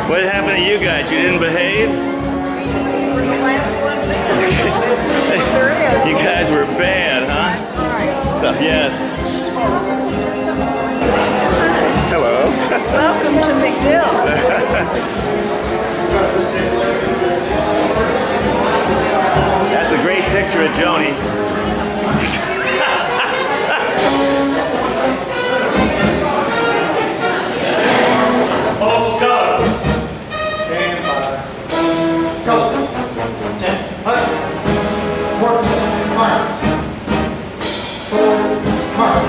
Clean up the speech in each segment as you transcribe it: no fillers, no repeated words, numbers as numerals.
What happened to you guys? You didn't behave? We're the last ones there is. You guys were bad, huh? That's right. So, yes. Hello. Welcome to McDill. That's a great picture of Joni. False go. Stand by. Go. 10. Hut. Work. Mark. Forward. Mark.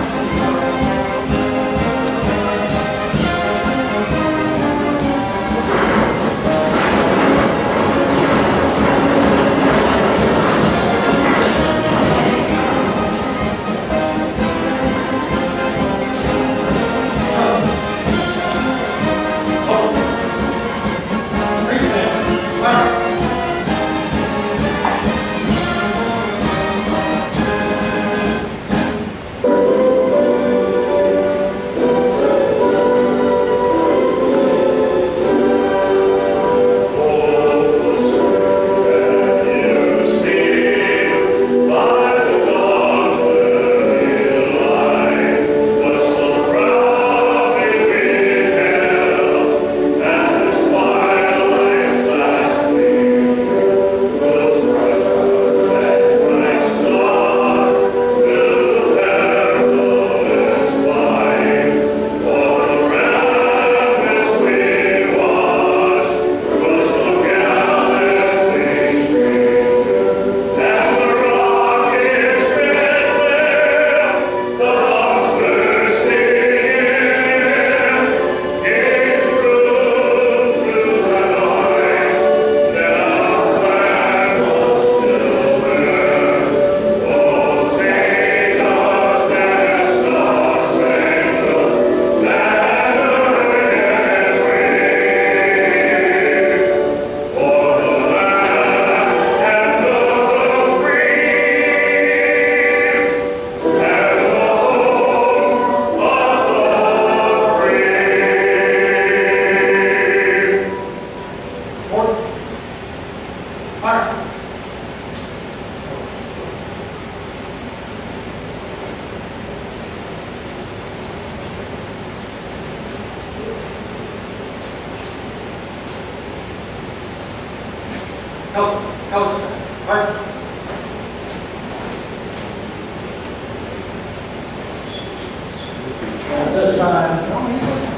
At this time,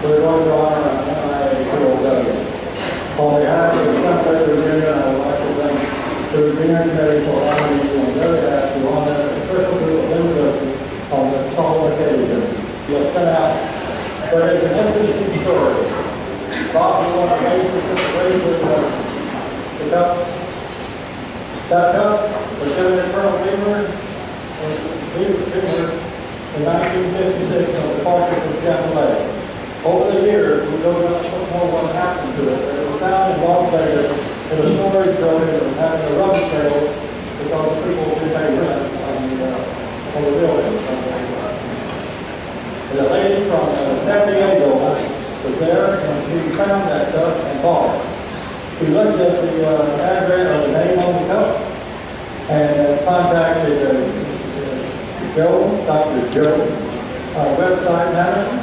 we're going to honor an MIA. On behalf of the Chambley Union, I would like to thank the Union Committee for allowing me on their behalf to honor the official group of individuals on this solemn occasion. You'll set out, but it's an interesting story. Bob was one of the basic situations of the cup. That cup was given to Colonel Beamer in 1956 on the departure from Chambley. Over the years, we don't know what happened to it. It was found in Las Vegas in a storage building that was having a rubber sale because the people didn't pay rent on the building. And a lady from San Diego was there, and she found that cup and bought it. She looked at the address or the name on the cup and contacted Dr. Joe, our website manager,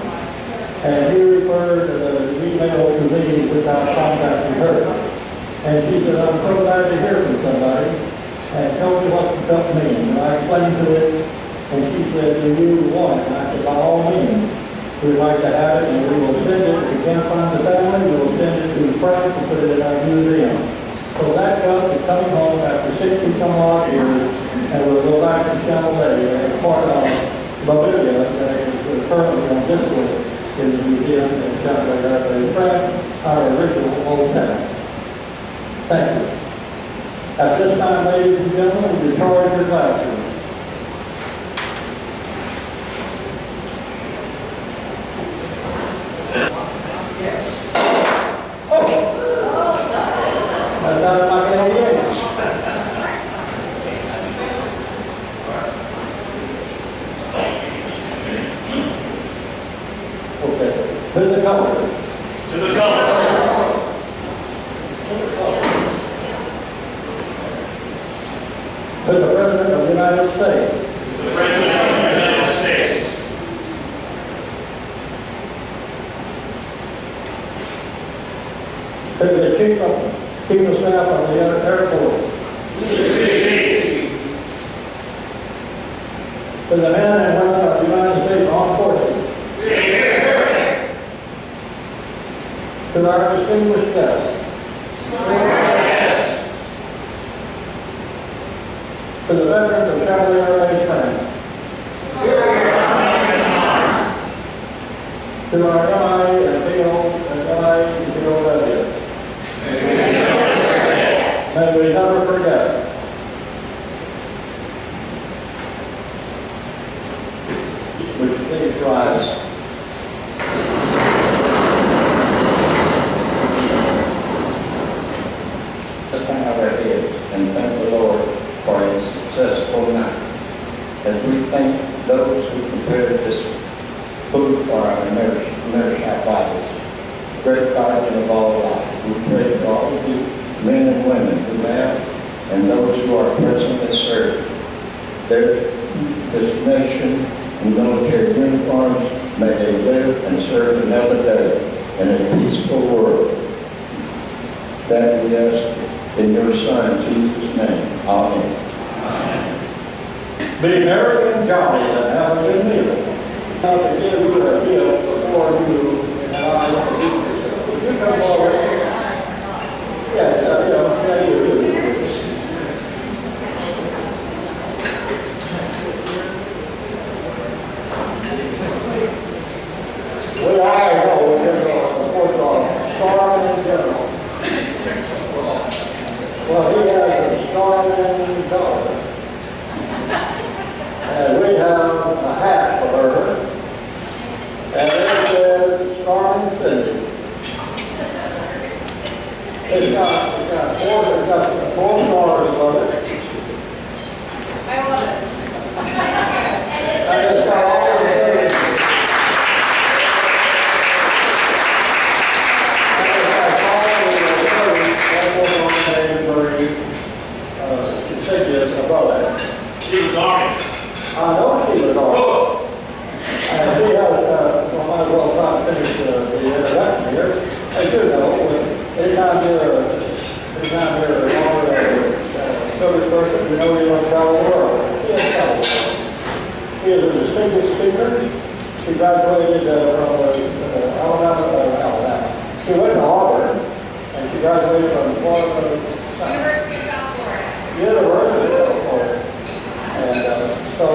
and he referred the email to me without contacting her. And she said, I'm so glad to hear from somebody, and tell me what the cup means. And I explained to it, and she said, do you want it? And I said, by all means, we'd like to have it, and we will send it. If we can't find the family, we will send it to France and put it in our museum. So that cup is coming home after 60 some odd years, and we'll go back to Chambley as part of Mobilia that is currently on display in the museum in Chambley, France, our original old town. Thank you. At this time, ladies and gentlemen, we charge your classroom. That's not my idea. Okay. To the color. To the color. To the President of the United States. The President of the United States. To the Chief of Staff of the Air Force. To the men and women of the United States Armed Forces. To our distinguished guests. To the veterans of Chambley Air Base Band. To our MI and POW. May we never forget. Would you please rise? Let's bow our heads and thank the Lord for a successful night. As we thank those who prepared this food for our nourishing bodies, great guardian of all life, we pray for all of you, men and women who have, and those who are presently serving this nation in military uniforms. May they live and serve another day in a peaceful world. That we ask in your Son, Jesus' name. Amen. Be merry and jolly and have a good meal. Now to give you a gift before you and I want to eat this. Would you come forward? Yes, yeah, you do. We all know there's a report on starving general. Well, he has a starving daughter. And we have a hat for her. And it says starving Cindy. It's got four stars above it. I love it. And it's got all the things. She was on it. I know she was on. And she has, well, might as well try to finish the introduction here. As you know, anytime you're a service person, you know you want to travel the world. She has traveled the world. She is a distinguished speaker. She graduated from Alabama. She went to Auburn, and she graduated from Florida. University of South Florida. University of South Florida. And so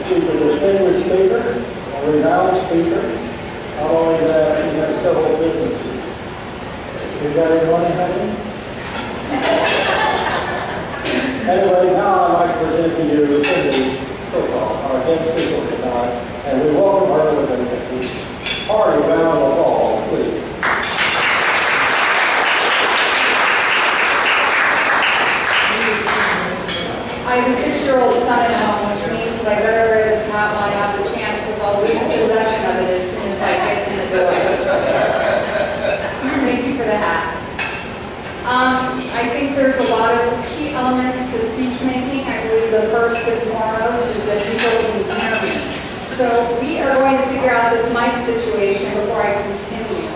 she's a distinguished speaker, a renowned speaker. Not only that, she has several businesses. You got any money, honey? Anyway, now I'd like to present to you Cindy Schwarzkopf, our guest speaker tonight, and we welcome her with a party round of applause, please. I have a 6-year-old son at home, which means that I better wear this hat while I have the chance, because I'll lose possession of it as soon as I get in the door. Thank you for the hat. I think there's a lot of key elements to speech making. I believe the first and foremost is that people can hear me. So we are going to figure out this mic situation before I continue.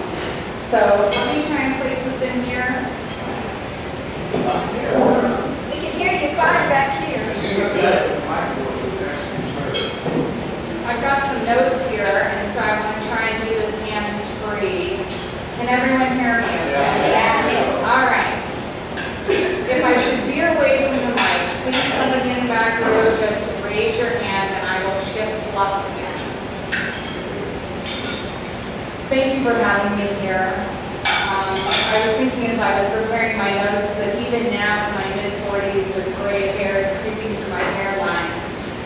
So let me try and place this in here. We can hear you fine back here. I've got some notes here, and so I want to try and do this hands-free. Can everyone hear me okay? Yes. All right. If I should veer away from the mic, please somebody in the back row just raise your hand and I will shift left again. Thank you for having me here. I was thinking as I was preparing my notes that even now in my mid-40s with gray hairs creeping through my hairline,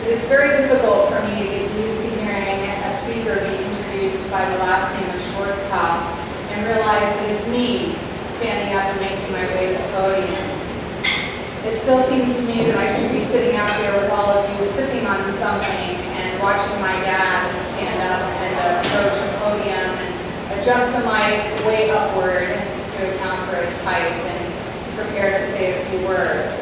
it's very difficult for me to get used to hearing a speaker be introduced by the last name of Schwarzkopf and realize that it's me standing up and making my way to the podium. It still seems to me that I should be sitting out there with all of you sipping on something and watching my dad stand up and approach a podium and adjust the mic way upward to account for his height and prepare to say a few words.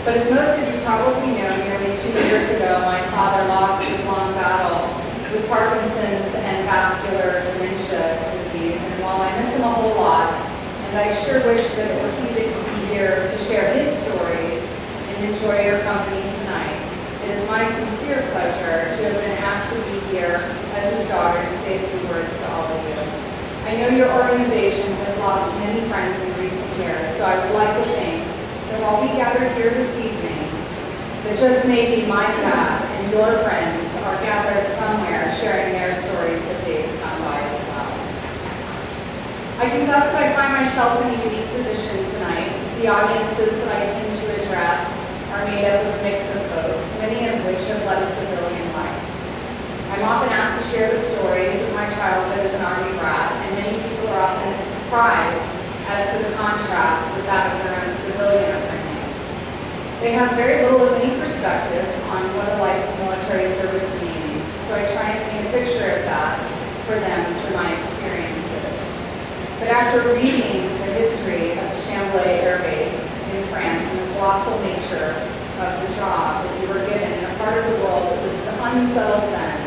But as most of you probably know, nearly 2 years ago, my father lost his long battle with Parkinson's and vascular dementia disease. And while I miss him a whole lot, and I sure wish that it were he that could be here to share his stories and enjoy your company tonight, it is my sincere pleasure to have been asked to be here as his daughter to say a few words to all of you. I know your organization has lost many friends in recent years, so I would like to think that while we gather here this evening, that just maybe my dad and your friends are gathered somewhere sharing their stories of days gone by as well. I confess that I find myself in a unique position tonight. The audiences that I tend to address are made up of a mix of folks, many of which have led a civilian life. I'm often asked to share the stories of my childhood as an Army brat, and many people are often surprised as to the contrast with that of their own civilian upbringing. They have very little of any perspective on what a life of military service means, so I try and paint a picture of that for them through my experiences. But after reading the history of Chambley Air Base in France and the colossal nature of the job that we were given in a part of the world that was unsettled then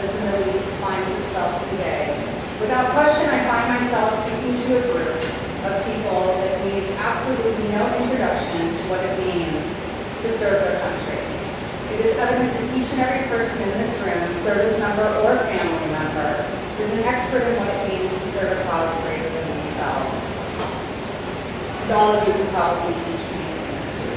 as the Middle East finds itself today, without question I find myself speaking to a group of people that needs absolutely no introduction to what it means to serve their country. It is evident that each and every person in this room, service member or family member, is an expert in what it means to serve a cause greater than themselves. And all of you can probably teach me anything too.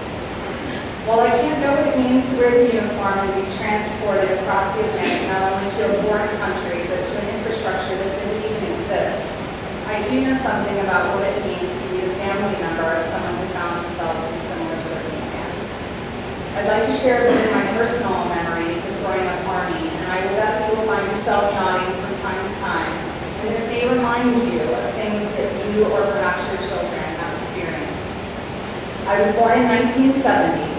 While I can't know what it means to wear the uniform and be transported across the Atlantic not only to a foreign country but to an infrastructure that didn't even exist, I do know something about what it means to be a family member of someone who found themselves in similar circumstance. I'd like to share with you my personal memories of growing up Army, and I will bet you will find yourself nodding from time to time, and that it may remind you of things that you or perhaps your children have experienced. I was born in 1970,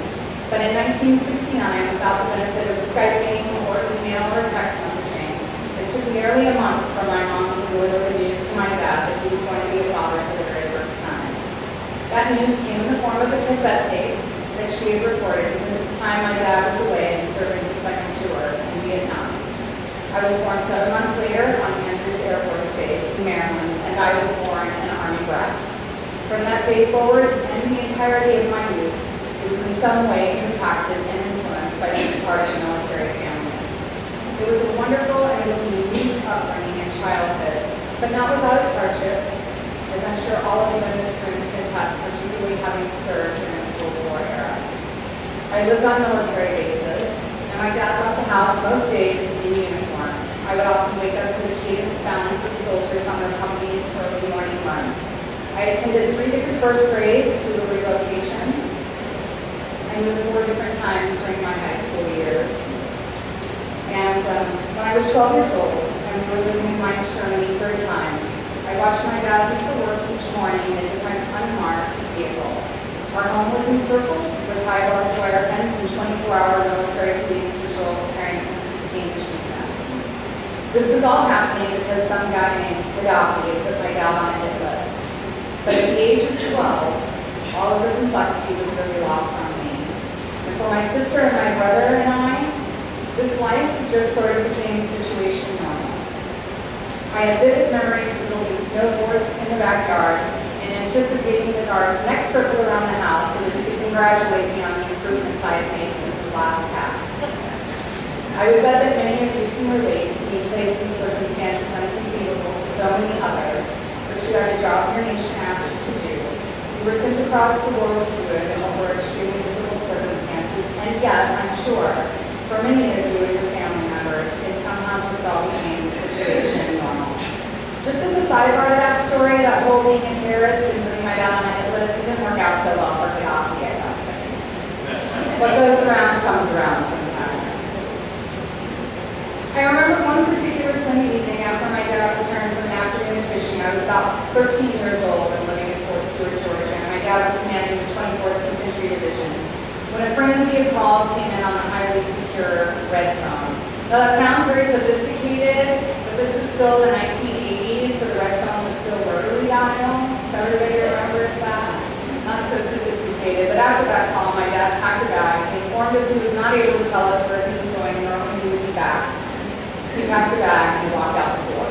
but in 1969, without the benefit of Skyping or email or text messaging, it took nearly a month for my mom to deliver the news to my dad that he was going to be a father for the very first time. That news came in the form of a cassette tape that she had recorded because at the time my dad was away and serving his second tour in Vietnam. I was born 7 months later on Andrews Air Force Base in Maryland, and I was born an Army brat. From that day forward and the entirety of my youth, it was in some way impacted and influenced by being part of the military family. It was a wonderful and it was a unique upbringing in childhood, but not without its hardships, as I'm sure all of you in this room can attest, particularly having served in the Cold War era. I lived on military bases, and my dad left the house most days in uniform. I would often wake up to the cadent sounds of soldiers on their company's early morning run. I attended 3 different first grades due to relocations, and moved 4 different times during my high school years. And when I was 12 years old, and we were living in Mainz, Germany for a time, I watched my dad leave for work each morning in a different unmarked vehicle. Our home was encircled with high barbed wire fence and 24-hour military police patrols carrying M16 machine guns. This was all happening because some guy named Gaddafi had put my dad on a hit list. But at the age of 12, all of the complexity was really lost on me. And for my sister and my brother and I, this life just sort of became situation normal. I have vivid memories of building snowboards in the backyard and anticipating the guard's next circle around the house so that he could congratulate me on the improvements I had made since his last pass. I would bet that many of you can relate to being placed in circumstances inconceivable to so many others, but you had a job your nation asked you to do. You were sent across the world to do it in what were extremely difficult circumstances, and yet, I'm sure, for many of you and your family members, it somehow just all became the situation normal. Just as a sidebar to that story, that whole being a terrorist and putting my dad on a hit list, it didn't work out so well for Gaddafi, I don't think. What goes around comes around sometimes. I remember one particular Sunday evening after my dad returned from an afternoon of fishing. I was about 13 years old and living in Fort Stewart, Georgia, and my dad was commanding the 24th Infantry Division when a frenzy of calls came in on the highly secure red phone. Now that sounds very sophisticated, but this was still the 1980s, so the red phone was still rotary dial. If everybody remembers that. Not so sophisticated, but after that call, my dad packed a bag. He informed us he was not able to tell us where he was going nor when he would be back. He packed a bag and walked out the door.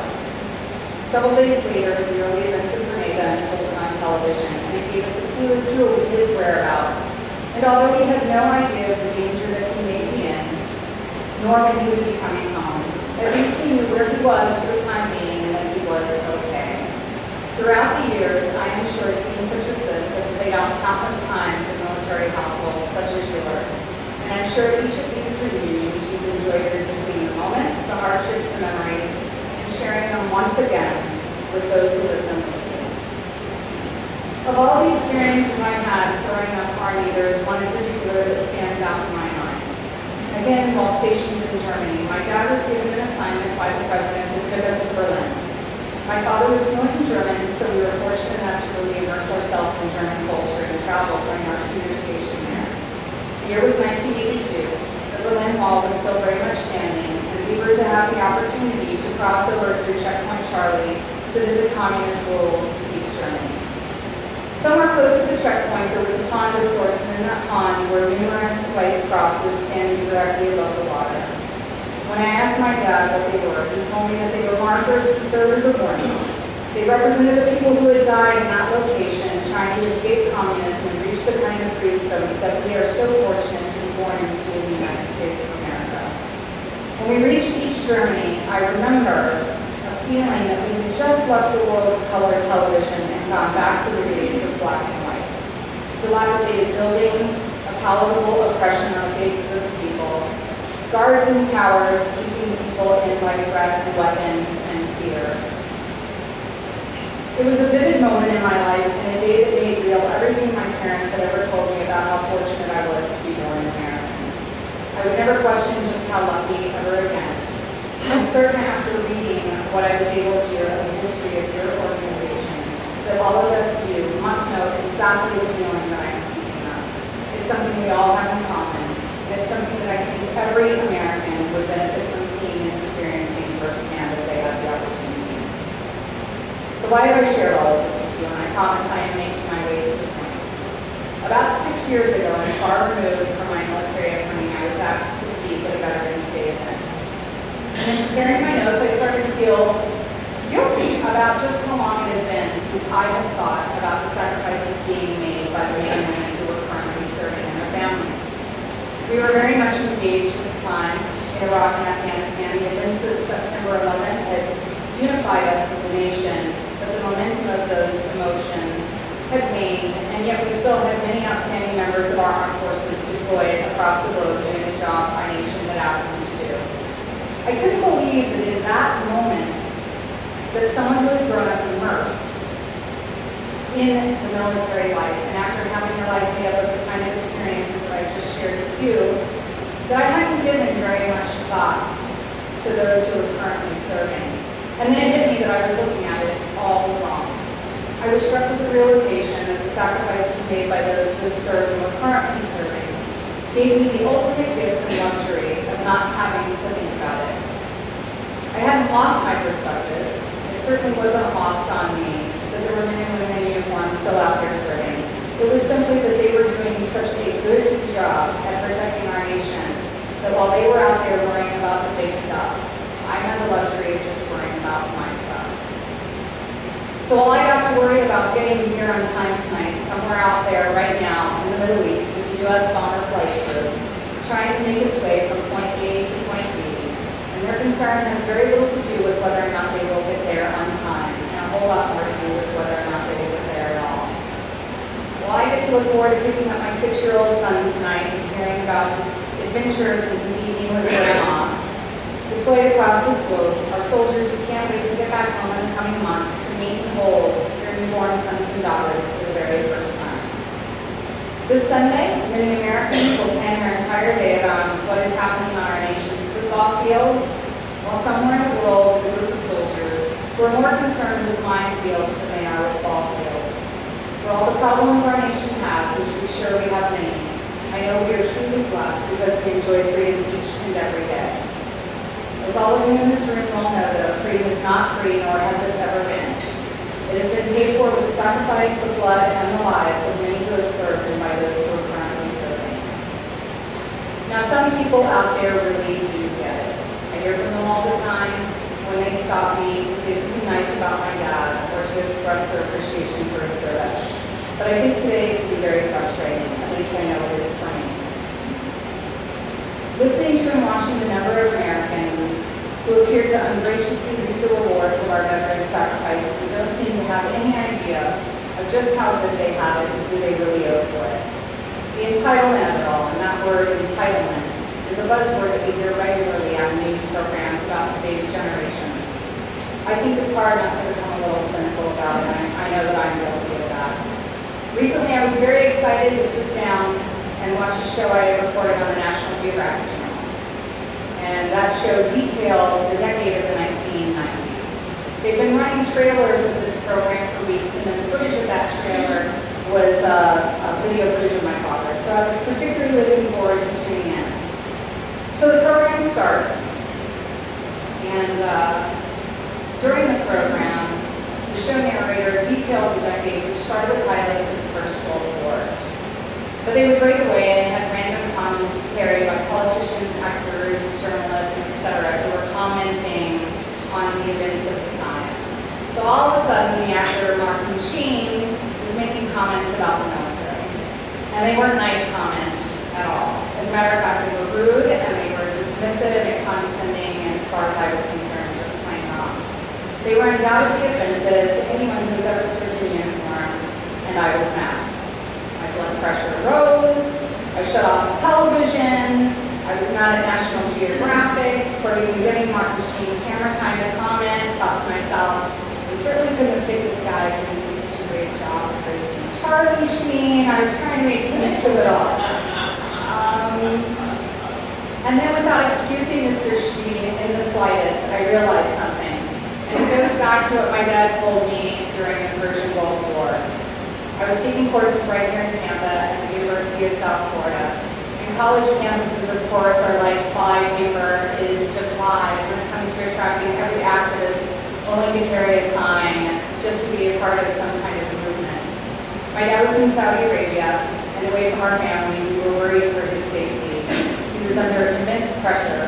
Several days later, the early events of Grenada unfolded on television, and it gave us a clue as to his whereabouts. And although we had no idea of the danger that he may be in, nor when he would be coming home, at least we knew where he was for the time being and that he was okay. Throughout the years, I am sure scenes such as this have played out countless times in military households such as yours. And I'm sure each of these reunions you've enjoyed revisiting the moments, the hardships, the memories, and sharing them once again with those who lived them with you. Of all the experiences I've had growing up Army, there is one in particular that stands out in my mind. Again, while stationed in Germany, my dad was given an assignment by the president that took us to Berlin. My father was fluent in German, and so we were fortunate enough to really immerse ourselves in German culture and travel during our 2-year station there. The year was 1982. The Berlin Wall was still very much standing, and we were to have the opportunity to cross over through Checkpoint Charlie to visit communist ruled East Germany. Somewhere close to the checkpoint, there was a pond of sorts, and in that pond were numerous white crosses standing directly above the water. When I asked my dad what they were, he told me that they were markers to serve as a warning. They represented the people who had died in that location, trying to escape communism and reach the kind of freedom that we are so fortunate to be born into in the United States of America. When we reached East Germany, I remember a feeling that we had just left the world of color television and gone back to the days of black and white. Dilapidated buildings, a palatable oppression on the faces of the people, guards in towers keeping people in by threat and weapons and fear. It was a vivid moment in my life and a day that made real everything my parents had ever told me about how fortunate I was to be born American. I would never question just how lucky ever again. I'm certain after reading what I was able to of the history of your organization that all of you must know exactly the feeling that I'm speaking of. It's something we all have in common. It's something that I think every American would benefit from seeing and experiencing firsthand if they had the opportunity. So why have I shared all of this with you? And I promise I am making my way to the point. About 6 years ago, and far removed from my military upbringing, I was asked to speak at a Veterans Day event. And in preparing my notes, I started to feel guilty about just how long it had been since I had thought about the sacrifices being made by the men and women who were currently serving and their families. We were very much engaged at the time in Iraq and Afghanistan. The events of September 11th had unified us as a nation, but the momentum of those emotions had waned, and yet we still had many outstanding members of our armed forces deployed across the globe doing the job our nation had asked them to do. I couldn't believe that in that moment that someone who had grown up immersed in the military life, and after having a life made up of the kind of experiences that I just shared with you, that I hadn't given very much thought to those who were currently serving. And then it hit me that I was looking at it all wrong. I was struck with the realization that the sacrifices made by those who have served and were currently serving gave me the ultimate gift and luxury of not having to think about it. I hadn't lost my perspective. It certainly wasn't lost on me that there were men and women in uniform still out there serving. It was simply that they were doing such a good job at protecting our nation that while they were out there worrying about the big stuff, I had the luxury of just worrying about my stuff. So while I got to worry about getting here on time tonight, somewhere out there right now in the Middle East is a U.S. bomber flight crew trying to make its way from point A to point B, and their concern has very little to do with whether or not they will get there on time, and a whole lot more to do with whether or not they will get there at all. Well, I get to look forward to picking up my 6-year-old son tonight and hearing about his adventures and his evening with Grandma. Deployed across this globe are soldiers who can't wait to get back home in the coming months to meet and hold their newborn sons and daughters for the very first time. This Sunday, many Americans will plan their entire day around what is happening on our nation's football fields, while somewhere in the world is a group of soldiers who are more concerned with minefields than they are with ball fields. For all the problems our nation has, and to be sure we have many, I know we are truly blessed because we enjoy freedom each and every day. As all of you in this room all know, though, freedom is not free, nor has it ever been. It has been paid for with the sacrifice, the blood, and the lives of many who have served and by those who are people out there really do get it. I hear from them all the time when they stop me to say something nice about my dad or to express their appreciation for his service. But I think today it can be very frustrating, at least I know it is for me. Listening to and watching the number of Americans who appear to ungraciously reap the rewards of our veterans' sacrifices and don't seem to have any idea of just how good they have it and who they really owe for it. The entitlement of it all, and that word entitlement, is a buzzword that we hear regularly on news programs about today's generations. I think it's hard not to become a little cynical about it, and I know that I'm guilty of that. Recently, I was very excited to sit down and watch a show I had recorded on the National Geographic Channel. And that show detailed the decade of the 1990s. They've been running trailers of this program for weeks, and then the footage of that trailer was a video footage of my father. So I was particularly looking forward to tuning in. So the program starts, and during the program, the show narrator detailed the decade, which started with highlights of the First World War. But they would break away and had random commentary by politicians, actors, journalists, and etc. who were commenting on the events of the time. So all of a sudden, the actor Martin Sheen was making comments about the military. And they weren't nice comments at all. As a matter of fact, they were rude and they were dismissive and condescending, and as far as I was concerned, just plain wrong. They were undoubtedly offensive to anyone who has ever served in uniform, and I was mad. My blood pressure rose, I shut off the television, I was mad at National Geographic for even giving Martin Sheen camera time to comment. Thought to myself, we certainly couldn't have picked this guy because he did such a great job of raising Charlie Sheen. I was trying to make sense of it all. And then without excusing Mr. Sheen in the slightest, I realized something. And it goes back to what my dad told me during the Persian Gulf War. I was taking courses right here in Tampa at the University of South Florida. And college campuses, of course, are like fly paper is to flies when it comes to attracting every activist willing to carry a sign just to be a part of some kind of movement. My dad was in Saudi Arabia, and away from our family, we were worried for his safety. He was under immense pressure,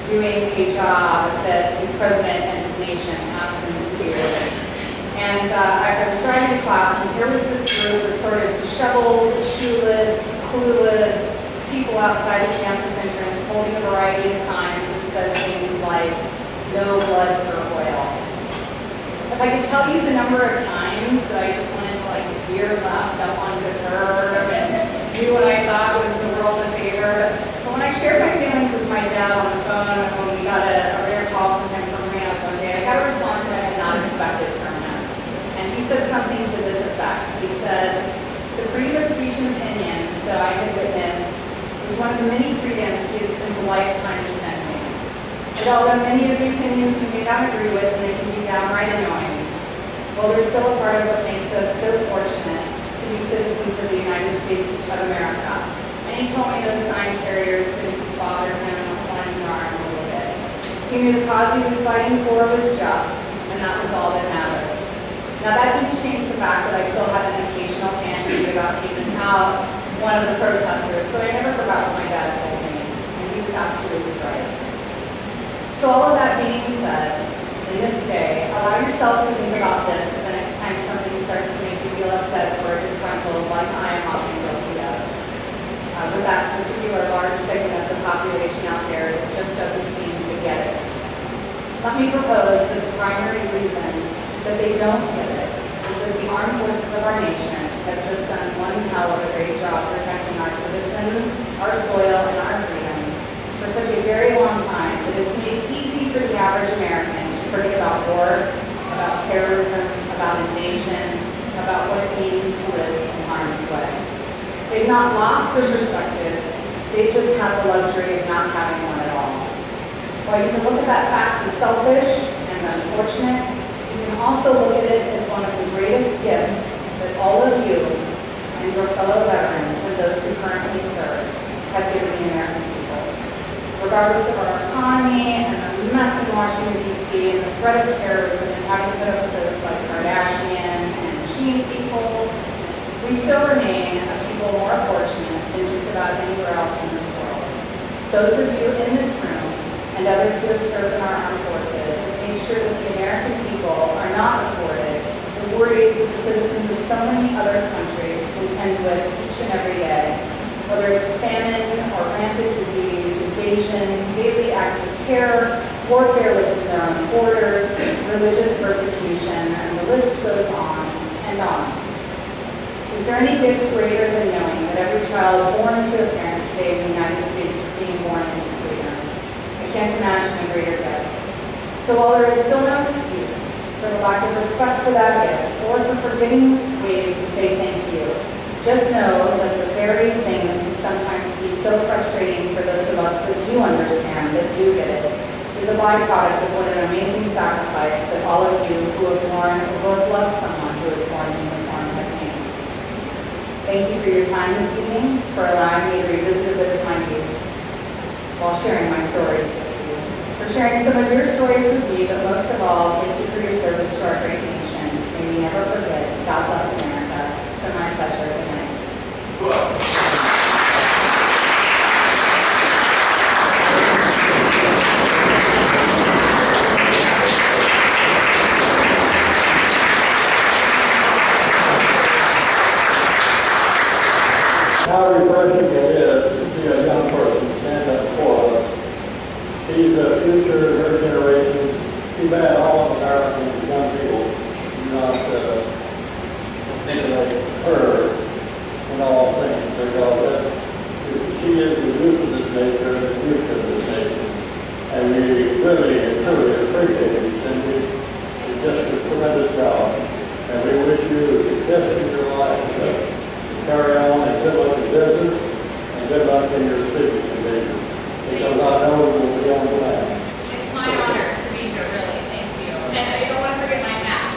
doing a job that his president and his nation asked him to do. And I was driving to class, and here was this group of sort of disheveled, shoeless, clueless people outside the campus entrance holding a variety of signs that said things like, "No blood for oil." If I could tell you the number of times that I just wanted to like veer left up onto the curb and do what I thought was the world a favor. But when I shared my feelings with my dad on the phone, when we got a rare call from him from Reno one day, I got a response that I had not expected from him. And he said something to this effect. He said, "The freedom of speech and opinion that I had witnessed was one of the many freedoms he had spent a lifetime defending. And although many of the opinions we may not agree with and they can be downright annoying, well, they're still a part of what makes us so fortunate to be citizens of the United States of America." And he told me those sign carriers didn't bother him one darn little bit. He knew the cause he was fighting for was just, and that was all that mattered. Now that didn't change the fact that I still had an occasional fantasy about taking out one of the protesters, but I never forgot what my dad told me, and he was absolutely right. So all of that being said, in this day, allow yourselves to think about this the next time something starts to make you feel upset or disgruntled like I am often guilty of. With that particular large segment of the population out there that just doesn't seem to get it. Let me propose that the primary reason that they don't get it is that the armed forces of our nation have just done one hell of a great job protecting our citizens, our soil, and our freedoms for such a very long time that it's made it easy for the average American to forget about war, about terrorism, about invasion, about what it means to live in harm's way. They've not lost their perspective, they've just had the luxury of not having one at all. While you can look at that fact as selfish and unfortunate, you can also look at it as one of the greatest gifts that all of you and your fellow veterans and those who currently serve have given the American people. Regardless of our economy and the mess in Washington, D.C. and the threat of terrorism and having to put up with those like Kardashian and Sheen people, we still remain a people more fortunate than just about anywhere else in this world. those of you in this room and others who have served in our armed forces have made sure that the American people are not afforded the worries that the citizens of so many other countries contend with each and every day, whether it's famine or rampant disease, invasion, daily acts of terror, warfare within their own borders, religious persecution, and the list goes on and on. Is there any gift greater than knowing that every child born to a parent today in the United States is being born into freedom? I can't imagine a greater gift. So while there is still no excuse for the lack of respect for that gift or for forgetting ways to say thank you, just know that the very thing that can sometimes be so frustrating for those of us that do understand, that do get it, is a byproduct of what an amazing sacrifice that all of you who have born or have loved someone who is born in uniform have made. Thank you for your time this evening, for allowing me to revisit a bit of my youth while sharing my stories with you, for sharing some of your stories with me, but most of all, thank you for your service to our great nation. May we never forget. God bless America. It's been my pleasure. Good night. How refreshing it is to see a young person stand up for us. She's the future of her generation. Too bad all Americans, young people, do not emulate her in all things, because she is the youth of this nation, the future of this nation. And we really and truly appreciate you, Cindy. You just a tremendous job. And we wish you success in your life. Carry on and good luck in business and good luck in your speaking engagements. Because I know we'll be on the land. It's my honor to be here, really. Thank you. And I don't want to forget my hat.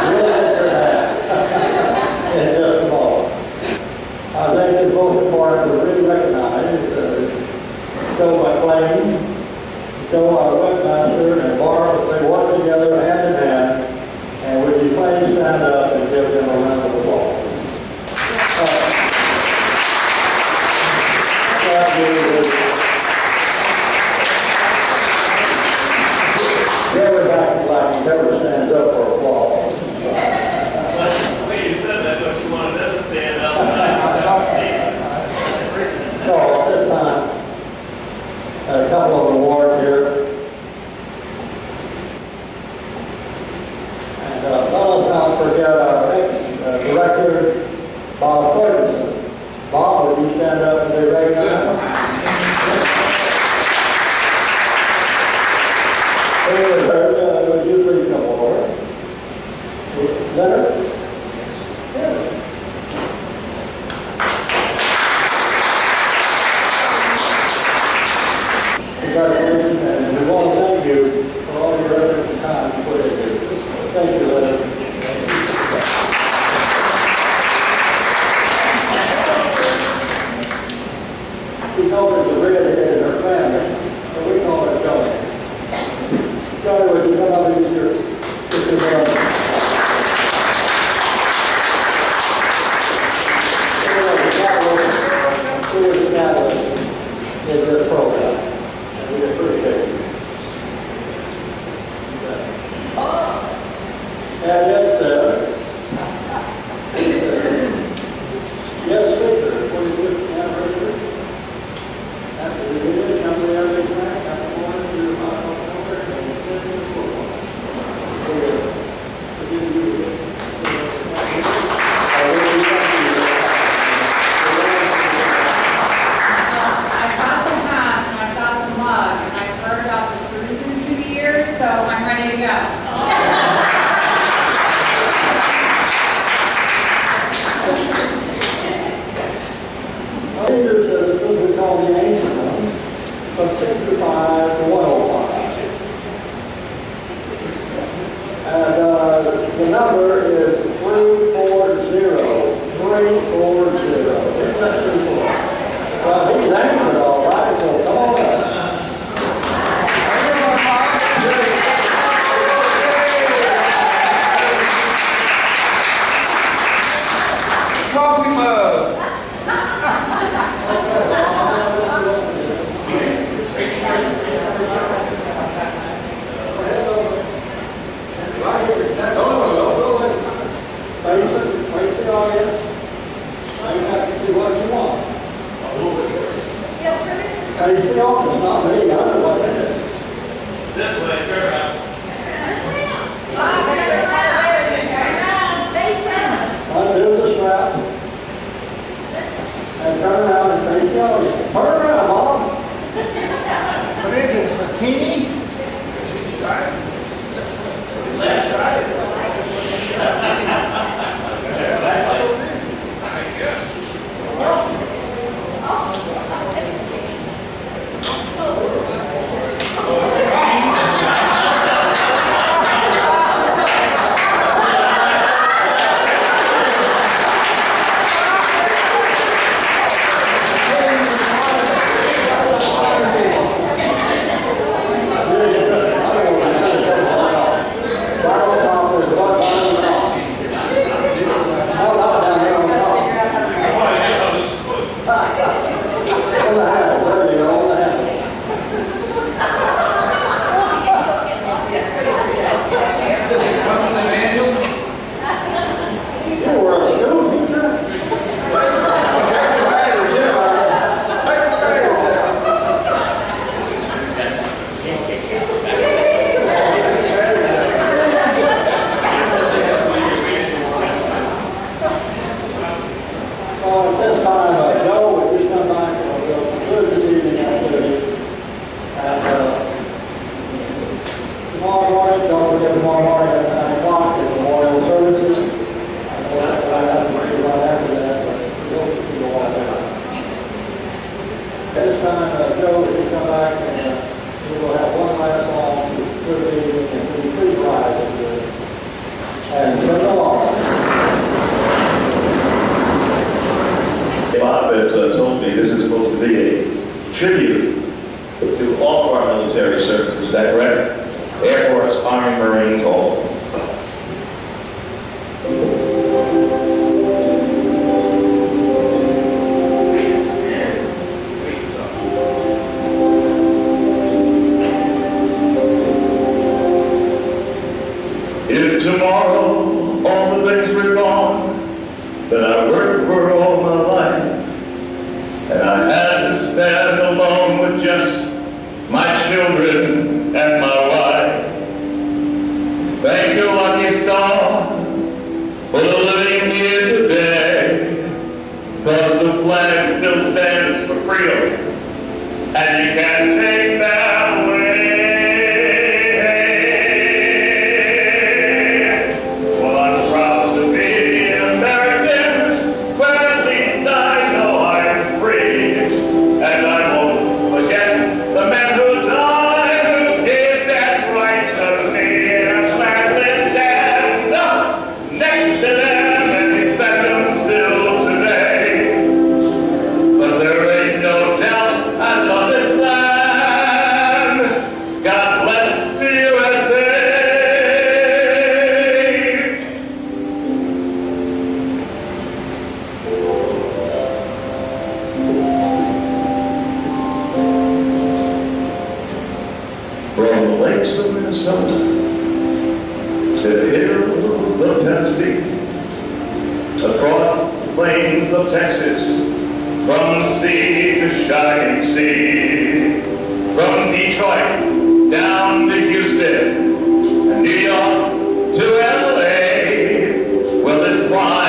Really did your hat. And just a moment. I think it's most important to really recognize Joe McLean, Joe our webmaster, and Barb, they work together hand in hand. And would you please stand up and give them a round of applause? Never back like never stands up for applause. When you said that, don't you want them to stand up? So at this time, a couple of awards here. Let us not forget our ex-director, Bob Ferguson. Bob, would you stand up and be recognized? Would you please come forward? Leonard? Congratulations, and we want to thank you for all your effort and time you put into this. Thank you, Leonard. We call her the redhead in her family, so we call her Johnny. Johnny, would you come up and get your in this program, and we appreciate you. And yes, yes, speaker, for this anniversary. After the meeting, Chambley area grant, Tampa Florida, to your October, and the football. We're giving you I've got the hat and I've got the mug and I've heard about the cruise in 2 years, so I'm ready to go. Here's what we call the ancient ones, from 65 to 105. And the number is 340. 340. Isn't that 340? Well, he's answered all right, so come on up. Coffee mug. see what you want. Hey, the office, not me, I know what it is. This way, turn around. Undo the strap. And turn around and face the audience. Turn around, Bob. What is it, bikini? Left side. Bob has told me this is supposed to be a tribute to all of our military services. Is that correct? Air Force, Army, Marines, all. If tomorrow all the things were gone that I worked for all my life, and I had to stand alone with just my children and my wife. Thank you, lucky star, for living here today, because the flag still stands for freedom, and you can't take that away. Well, I'm proud to be American, but at least I know I'm free, and I won't forget the men who died, who gave that right to me, and I'm gladly stand up next to them and defend them still today. But there ain't no doubt I love this land. God bless the USA. From the lakes of Minnesota to the hills of Tennessee, across the plains of Texas, from sea to shining sea, from Detroit down to Houston, and New York to LA, well, this pride